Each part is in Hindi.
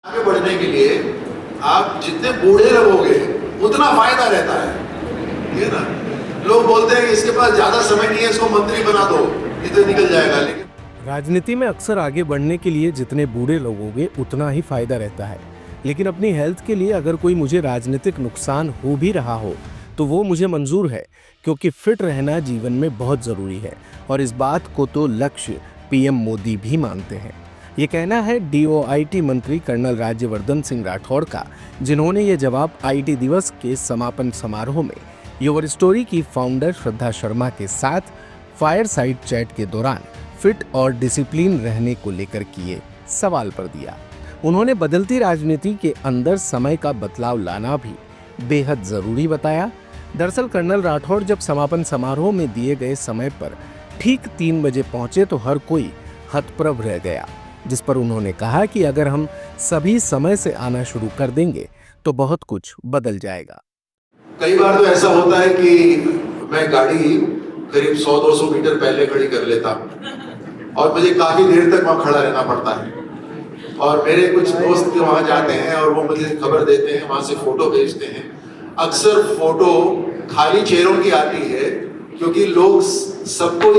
आगे बढ़ने के लिए आप जितने बूढ़े रहोगे उतना फायदा रहता है, ये ना। लोग बोलते हैं कि इसके पास ज्यादा समय नहीं है, इसको मंत्री बना दो, ये तो निकल जाएगा। लेकिन राजनीति में अक्सर आगे बढ़ने के लिए जितने बूढ़े लोग होंगे उतना ही फायदा रहता है। लेकिन अपनी हेल्थ के लिए अगर कोई मुझे राजनीतिक नुकसान हो भी रहा हो तो वो मुझे मंजूर है, क्योंकि फिट रहना जीवन में बहुत जरूरी है और इस बात को तो लक्ष्य पीएम मोदी भी मानते हैं। ये कहना है डीओआईटी मंत्री कर्नल राज्यवर्धन सिंह राठौड़ का, जिन्होंने ये जवाब आईटी दिवस के समापन समारोह में योर स्टोरी की फाउंडर श्रद्धा शर्मा के साथ फायर साइड चैट के दौरान फिट और डिसिप्लिन रहने को लेकर किए सवाल पर दिया। उन्होंने बदलती राजनीति के अंदर समय का बदलाव लाना भी बेहद जरूरी बताया। दरअसल कर्नल राठौड़ जब समापन समारोह में दिए गए समय पर ठीक 3 बजे पहुंचे तो हर कोई हतप्रभ रह गया, जिस पर उन्होंने कहा कि अगर हम सभी समय से आना शुरू कर देंगे तो बहुत कुछ बदल जाएगा। कई बार तो ऐसा होता है कि मैं गाड़ी करीब 100-200 मीटर पहले खड़ी कर लेता हूँ और मुझे काफी देर तक वहां खड़ा रहना पड़ता है। और मेरे कुछ दोस्त वहां जाते हैं और वो मुझे खबर देते हैं, वहां से फोटो भेजते हैं। अक्सर फोटो खाली चेहरों की आती है, क्योंकि लोग सबको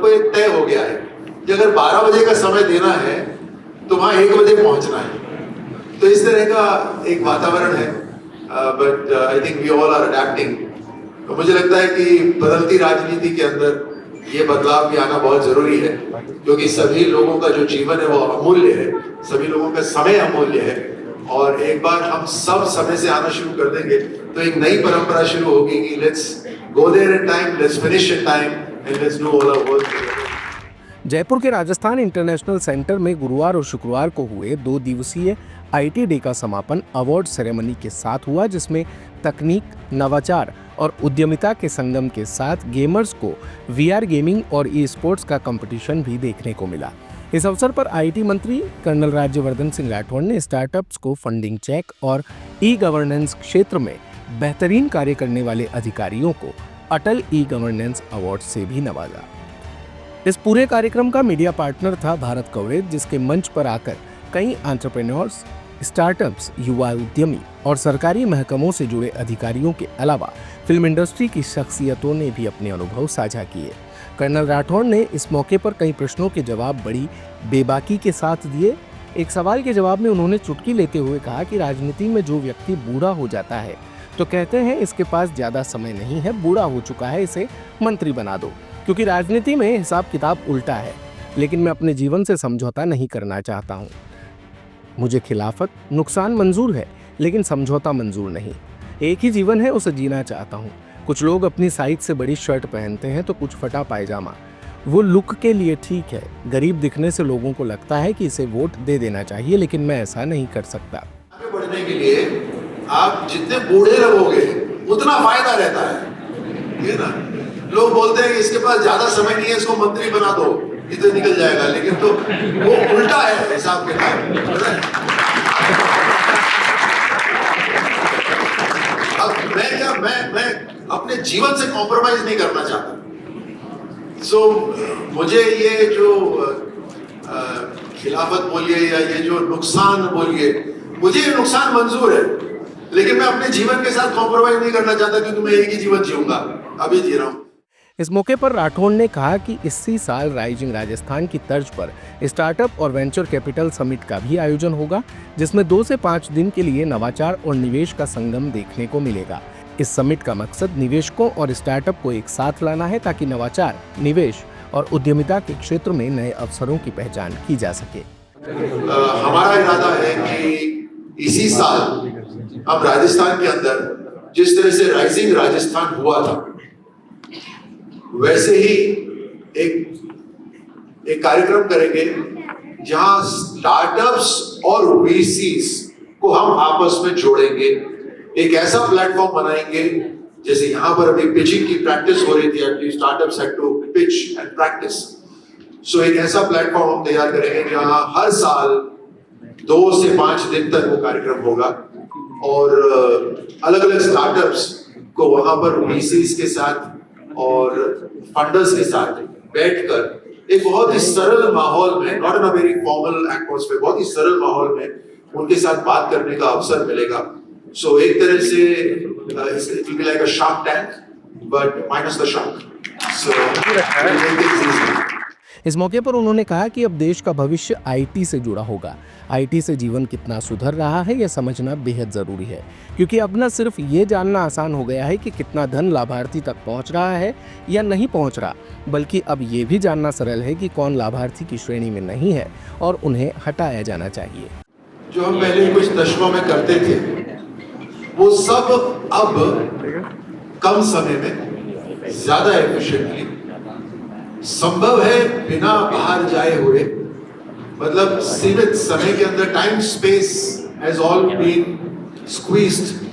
ये तय हो गया है कि अगर 12 बजे का समय देना है तो वहां 1 बजे पहुंचना है। तो इस तरह का एक वातावरण है, but I think we all are adapting. तो मुझे लगता है कि बदलती राजनीति के अंदर ये बदलाव भी आना बहुत जरूरी है, क्योंकि सभी लोगों का जो जीवन है वो अमूल्य है, सभी लोगों का समय अमूल्य है। और एक बार हम सब समय से आना शुरू कर देंगे तो एक नई परंपरा शुरू होगी कि let's go there in time, let's finish in time and let's do all our work. Jaipur के राजस्थान इंटरनेशनल सेंटर में गुरुवार और शुक्रवार को हुए 2 दिवसीय आईटी डे का समापन अवार्ड सेरेमनी के साथ हुआ, जिसमें तकनीक, नवाचार और उद्यमिता के संगम के साथ गेमर्स को वीआर गेमिंग और ई स्पोर्ट्स का कंपटीशन भी देखने को मिला। इस अवसर पर आईटी मंत्री कर्नल राज्यवर्धन सिंह राठौड़ ने स्टार्टअप्स को फंडिंग चेक और ई गवर्नेंस क्षेत्र में बेहतरीन कार्य करने वाले अधिकारियों को अटल ई गवर्नेंस अवार्ड से भी नवाजा। इस पूरे कार्यक्रम का मीडिया पार्टनर था भारत कवरेज, जिसके मंच पर आकर कई एंटरप्रेन्योर्स, स्टार्टअप्स, युवा उद्यमी और सरकारी महकमों से जुड़े अधिकारियों के अलावा फिल्म इंडस्ट्री की शख्सियतों ने भी अपने अनुभव साझा किए। कर्नल राठौड़ ने इस मौके पर कई प्रश्नों के जवाब बड़ी बेबाकी के साथ दिए। एक सवाल के जवाब में उन्होंने चुटकी लेते हुए कहा कि राजनीति में जो व्यक्ति बूढ़ा हो जाता है तो कहते हैं इसके पास ज्यादा समय नहीं है, बूढ़ा हो चुका है, इसे मंत्री बना दो, क्योंकि राजनीति में हिसाब किताब उल्टा है। लेकिन मैं अपने जीवन से समझौता नहीं करना चाहता हूँ। मुझे खिलाफत, नुकसान मंजूर है, लेकिन समझौता मंजूर नहीं। एक ही जीवन है, उसे जीना चाहता हूँ। कुछ लोग अपनी साइज से बड़ी शर्ट पहनते हैं तो कुछ फटा पायजामा। वो लुक के लिए ठीक है। गरीब दिखने से लोगों को लगता है कि इसे वोट दे देना चाहिए, लेकिन मैं ऐसा नहीं कर सकता। आगे बढ़ने के लिए आप जितने बूढ़े रहोगे उतना फायदा रहता है, ये ना। लोग बोलते हैं कि इसके पास ज्यादा समय नहीं है, इसको मंत्री बना दो, ये तो निकल जाएगा। लेकिन तो वो उल्टा है हिसाब किताब। अब मैं अपने जीवन से कॉम्प्रोमाइज नहीं करना चाहता। सो मुझे ये जो खिलाफत बोलिए या ये जो नुकसान बोलिए, मुझे ये नुकसान मंजूर है, लेकिन मैं अपने जीवन के साथ कॉम्प्रोमाइज नहीं करना चाहता, क्योंकि मैं एक ही जीवन जीऊंगा, अभी जी रहा हूं। इस मौके पर राठौड़ ने कहा कि इसी साल राइजिंग राजस्थान की तर्ज पर स्टार्टअप और वेंचर कैपिटल समिट का भी आयोजन होगा, जिसमें 2 से 5 दिन के लिए नवाचार और निवेश का संगम देखने को मिलेगा। इस समिट का मकसद निवेशकों और स्टार्टअप को एक साथ लाना है, ताकि नवाचार, निवेश और उद्यमिता के क्षेत्र में नए अवसरों की पहचान की जा सके। हमारा इरादा है कि इसी साल अब राजस्थान के अंदर जिस तरह से राइजिंग राजस्थान हुआ था, वैसे ही एक कार्यक्रम करेंगे जहां स्टार्टअप्स और वीसीस को हम आपस में जोड़ेंगे। एक ऐसा प्लेटफॉर्म बनाएंगे, जैसे यहां पर अभी पिचिंग की प्रैक्टिस हो रही थी, at least startups had to pitch and practice. So एक ऐसा प्लेटफॉर्म हम तैयार करेंगे जहां हर साल 2 से 5 दिन तक वो कार्यक्रम होगा और अलग अलग स्टार्टअप्स को वहां पर वीसीस के साथ और फंडर्स के साथ बैठकर एक बहुत ही सरल माहौल में, not in a very formal atmosphere, बहुत ही सरल माहौल में उनके साथ बात करने का अवसर मिलेगा। सो एक तरह से it will be like a shark tank but minus the shark. इस मौके पर उन्होंने कहा कि अब देश का भविष्य आईटी से जुड़ा होगा। आईटी से जीवन कितना सुधर रहा है यह समझना बेहद ज़रूरी है, क्योंकि अब न सिर्फ ये जानना आसान हो गया है कि कितना धन लाभार्थी तक पहुंच रहा है या नहीं पहुंच रहा, बल्कि अब ये भी जानना सरल है कि कौन लाभार्थी की श्रेणी में नहीं है और उन्हें हटाया जाना चाहिए। जो हम पहले कुछ दशकों में करते थे वो सब अब कम समय में ज्यादा एफिशिएंटली संभव है, बिना बाहर जाए हुए, मतलब सीमित समय के अंदर। Time space has all been squeezed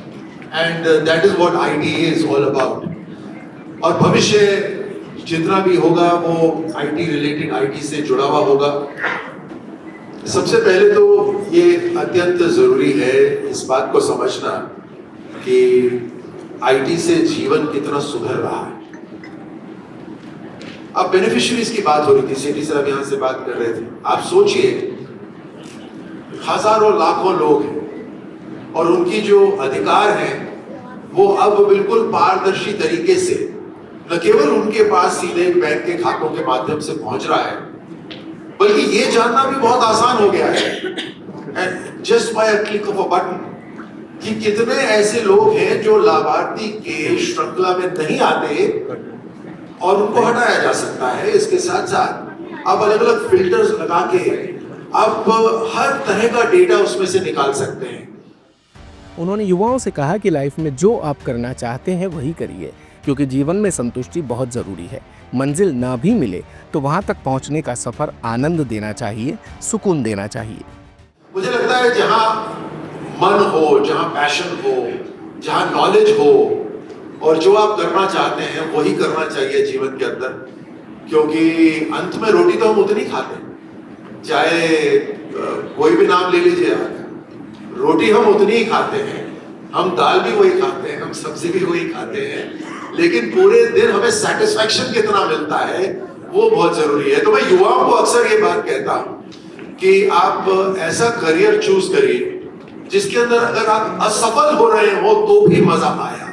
and that is what it is all about. और भविष्य जितना भी होगा वो आईटी रिलेटेड, आईटी से जुड़ा हुआ होगा। सबसे पहले तो ये अत्यंत जरूरी है इस बात को समझना कि आईटी से जीवन कितना सुधर रहा है। अब बेनिफिशियरीज की बात हो रही थी, सीटी साहब यहां से बात कर रहे थे। आप सोचिए, हजारों लाखों लोग हैं और उनकी जो अधिकार हैं वो अब बिल्कुल पारदर्शी तरीके से न केवल उनके पास सीधे बैंक के खातों के माध्यम से पहुंच रहा है, बल्कि ये जानना भी बहुत आसान हो गया है just by a click of a button कि कितने ऐसे लोग हैं जो लाभार्थी के श्रृंखला में नहीं आते और उनको हटाया जा सकता है। इसके साथ साथ आप अलग अलग फिल्टर्स लगा के आप हर तरह का डेटा उसमें से निकाल सकते हैं। उन्होंने युवाओं से कहा कि लाइफ में जो आप करना चाहते हैं वही करिए, क्योंकि जीवन में संतुष्टि बहुत ज़रूरी है। मंजिल ना भी मिले तो वहाँ तक पहुँचने का सफ़र आनंद देना चाहिए, सुकून देना चाहिए। मुझे लगता है जहाँ मन हो, जहाँ पैशन हो, जहाँ नॉलेज हो और जो आप करना चाहते हैं वही करना चाहिए जीवन के अंदर, क्योंकि अंत में रोटी तो हम उतनी खाते हैं, चाहे कोई भी नाम ले लीजिए आप, रोटी हम उतनी ही खाते हैं। हम दाल भी वही खाते हैं, हम सब्जी भी वही खाते हैं, लेकिन पूरे दिन हमें सेटिस्फैक्शन कितना मिलता है वो बहुत जरूरी है। तो मैं युवाओं को अक्सर ये बात कहता हूं कि आप ऐसा करियर चूज करिए जिसके अंदर अगर आप असफल हो रहे हो तो भी मजा आया,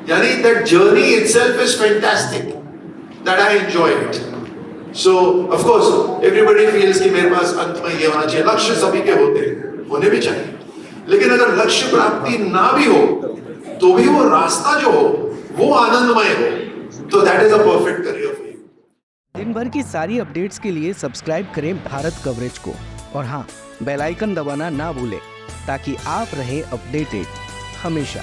यानी that journey itself is fantastic, that I enjoy it. So of course everybody feels कि मेरे पास अंत में ये होना चाहिए। लक्ष्य सभी के होते हैं, होने भी चाहिए, लेकिन अगर लक्ष्य प्राप्ति ना भी हो तो भी वो रास्ता जो हो वो आनंदमय हो, तो that is a perfect career for you. दिन भर की सारी अपडेट्स के लिए सब्सक्राइब करें भारत कवरेज को, और हाँ, बेल आइकन दबाना ना भूलें ताकि आप रहें अपडेटेड हमेशा।